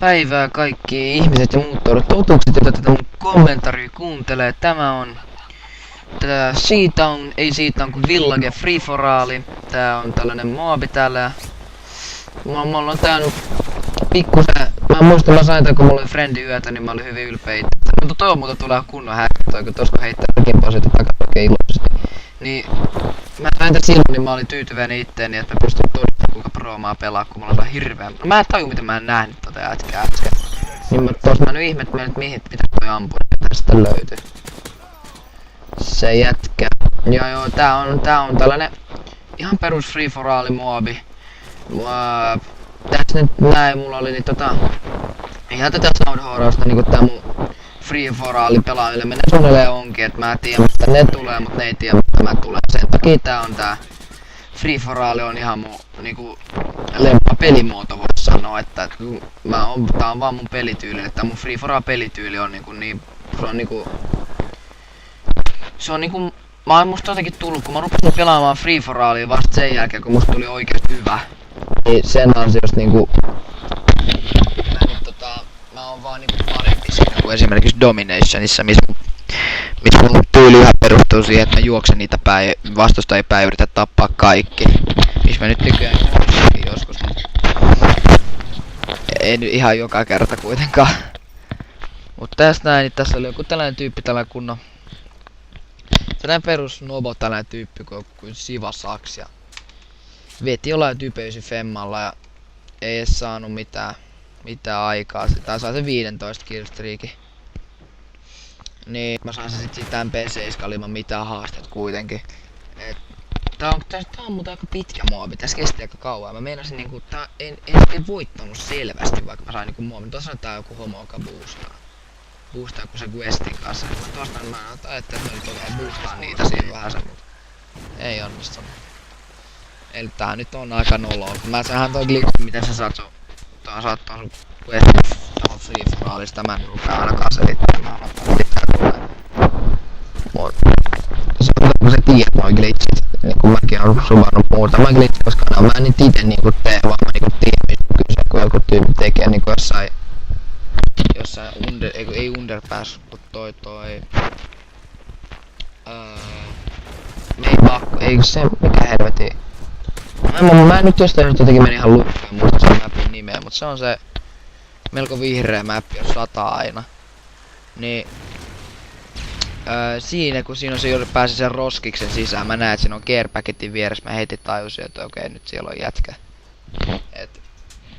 Päivää kaikki ihmiset ja muut totukset, joita tätä mun kommentaria kuuntelee. Tämä on... Siitä on kuin Village Free for All. Tää on tällainen moobi täällä. Mulla on tää nyt pikkusen... Mä muistan, mä sain tän kun mulla oli friendi yötä, niin mä olin hyvin ylpeä itse. Mutta toivon muuta tulee kunnon häkkättöä, kun tosko heittää rakinposit takaa oikein iloisesti. Niin... Mä sain tän silloin, niin mä olin tyytyväinen itteeni, että mä pystyn todistamaan kuinka proomaa pelaa, kun mulla on hirveä... No mä en taju miten mä en nähnyt tota jätkää äsken. Niin mä nyt ihmettelin, että mitä toi ampuu, että tästä löytyy. Se jätkä. Joo, tää on tällainen ihan perus free for all moobi. Tässä nyt näin mulla oli niin ihan tätä soundhorausta niinku tää mun free for all pelaajille menee suunnilleen onkin, että mä tiedän mistä ne tulee, mut ne ei tiedä mistä mä tulen. Sen takia tää on tää free for all on ihan mun niinku lemppa pelimuoto vois sanoa, että tää on vaan mun pelityyli, että mun free for all pelityyli on niinku niin, se on niinku, mä oon musta jotenkin tullut, kun mä rupesin pelaamaan Free for Allia vasta sen jälkeen, kun musta tuli oikeesti hyvä. Niin sen ansiosta niinku, mä oon vaan niinku parempi siinä kuin esimerkiksi Dominationissa, missä mun tyyli ihan perustuu siihen, että mä juoksen niitä vastustajia päin ja yritän tappaa kaikki. Missä mä nyt nykyään joskus, mutta ei nyt ihan joka kerta kuitenkaan. Mut tästä näin, niin tässä oli joku tällainen tyyppi, tällainen kunnon tällainen perus nobo, tällainen tyyppi kuin Siva Saks ja veti jollain typeysi femmalla ja ei edes saanut mitään aikaa. Tai sai se 15 killstreakin. Niin mä sain se sit tämän P7 ilman mitään haasteet kuitenkin. Tää on muuten aika pitkä muovi, tässä kesti aika kauan. Mä meinasin niinku, tää en voittanut selvästi vaikka mä sain niinku muovin. Tuossa on tää joku homo, joka boostaa kun se questin kanssa. Tosta mä ajattelin, että mä nyt boostaa niitä siinä vähän sen, mutta ei onnistunut. Eli tää nyt on aika noloa. Mä saanhan toi glitch, miten sä saat sun questin tohon Free for Allista. Mä en rupea ainakaan selittämään. Se on kun sä tiedät noi glitchit, niin kun mäkin oon suvannut muutama glitch, koska mä en nyt ite niinku tee, vaan mä niinku tiedän mistä kyse, kun joku tyyppi tekee niinku jossain ei underpass, mut ei se mikä helveti. Mä en nyt jostain jotenkin meni ihan lukkoon muista sen mapin nimeä, mut se on se melko vihreä mappi, jos sataa aina. Niin siinä kun siinä on se pääsi sen roskiksen sisään, mä näen, että siinä on care packetin vieressä, mä heti tajusin, että okei, nyt siellä on jätkä. Et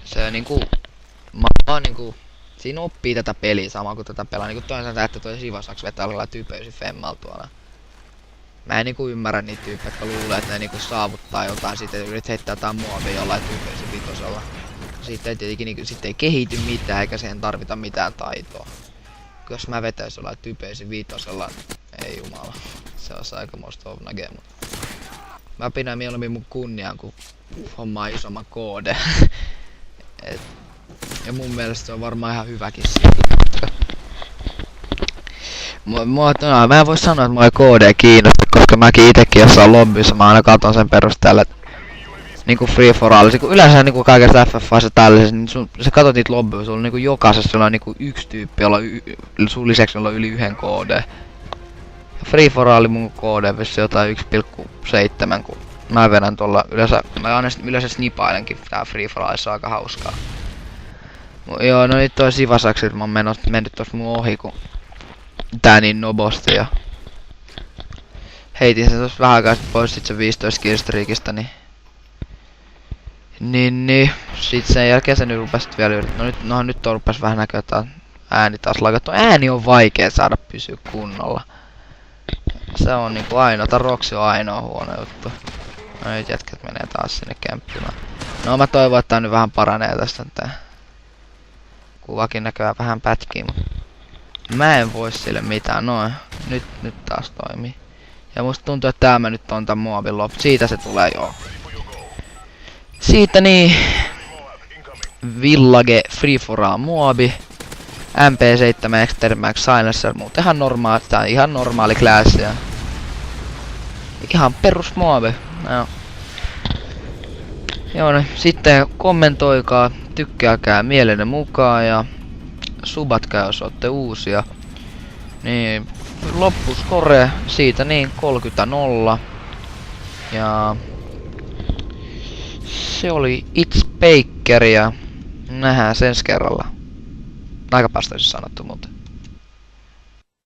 se niinku mä oon niinku siinä oppii tätä peliä samaa kuin tätä pelaa. Niinku toisaalta, että toi Siva Saks vetää jollain tyypeysi femmalla tuolla. Mä en niinku ymmärrä niitä tyyppejä, jotka luulee, että ne niinku saavuttaa jotain, sitten yrit heittää jotain muovia jollain tyypeysi vitosella. Siitä ei tietenkin niinku, sit ei kehity mitään, eikä siihen tarvita mitään taitoa. Jos mä vetäis jollain tyypeysi vitosella, ei jumala. Se olisi aikamoista ovnage, mutta mä pidän mieluummin mun kunniaan, kun hommaa isomman koode. Ja mun mielestä se on varmaan ihan hyväkin siitä. Mä en voi sanoa, että mua ei KD kiinnosta, koska mäkin itekin jossain lobbyssa, mä aina katon sen perusteella, että niinku Free for All, kun yleensä niinku kaikesta FFA:ssa tällaisessa, niin sä katot niitä lobbyja, sulla on niinku jokaisessa on niinku yksi tyyppi, jolla sun lisäksi on yli yhden KD. Ja Free for All mun KD vissi jotain 1,7, kun mä vedän tuolla yleensä snipailenkin, tää Free for Allissa on aika hauskaa. Joo, no nyt toi Siva Saksilta mä oon mennyt tossa mun ohi, kun tää niin nobosti ja heitin sen tossa vähän aikaa pois sit se 15 killstreakista, niin sit sen jälkeen se nyt rupes vielä nyt rupes vähän näkyä tää ääni taas lagattu. Ääni on vaikea saada pysyä kunnolla. Se on niinku ainoa, Roksi on ainoa huono juttu. No nyt jätkät menee taas sinne kämppimään. No mä toivon, että tää nyt vähän paranee tästä tää. Kuvakin näköään vähän pätkii, mutta mä en voi sille mitään. Noin, nyt taas toimii. Ja musta tuntuu, että tää nyt on tän muovin loppu. Siitä se tulee joo. Siitä niin Village Free for All muovi. MP7 Extreme Max Silencer, muuten ihan normaali klassi. Ihan perus muovi. No. Joo, no, sitten kommentoikaa. tykkääkää mielenne mukaan ja subatkaa jos ootte uusia. Niin loppuskore siitä niin 30-0. Ja se oli It's Baker ja nähdään ensi kerralla. Aika päästä sanottu, mutta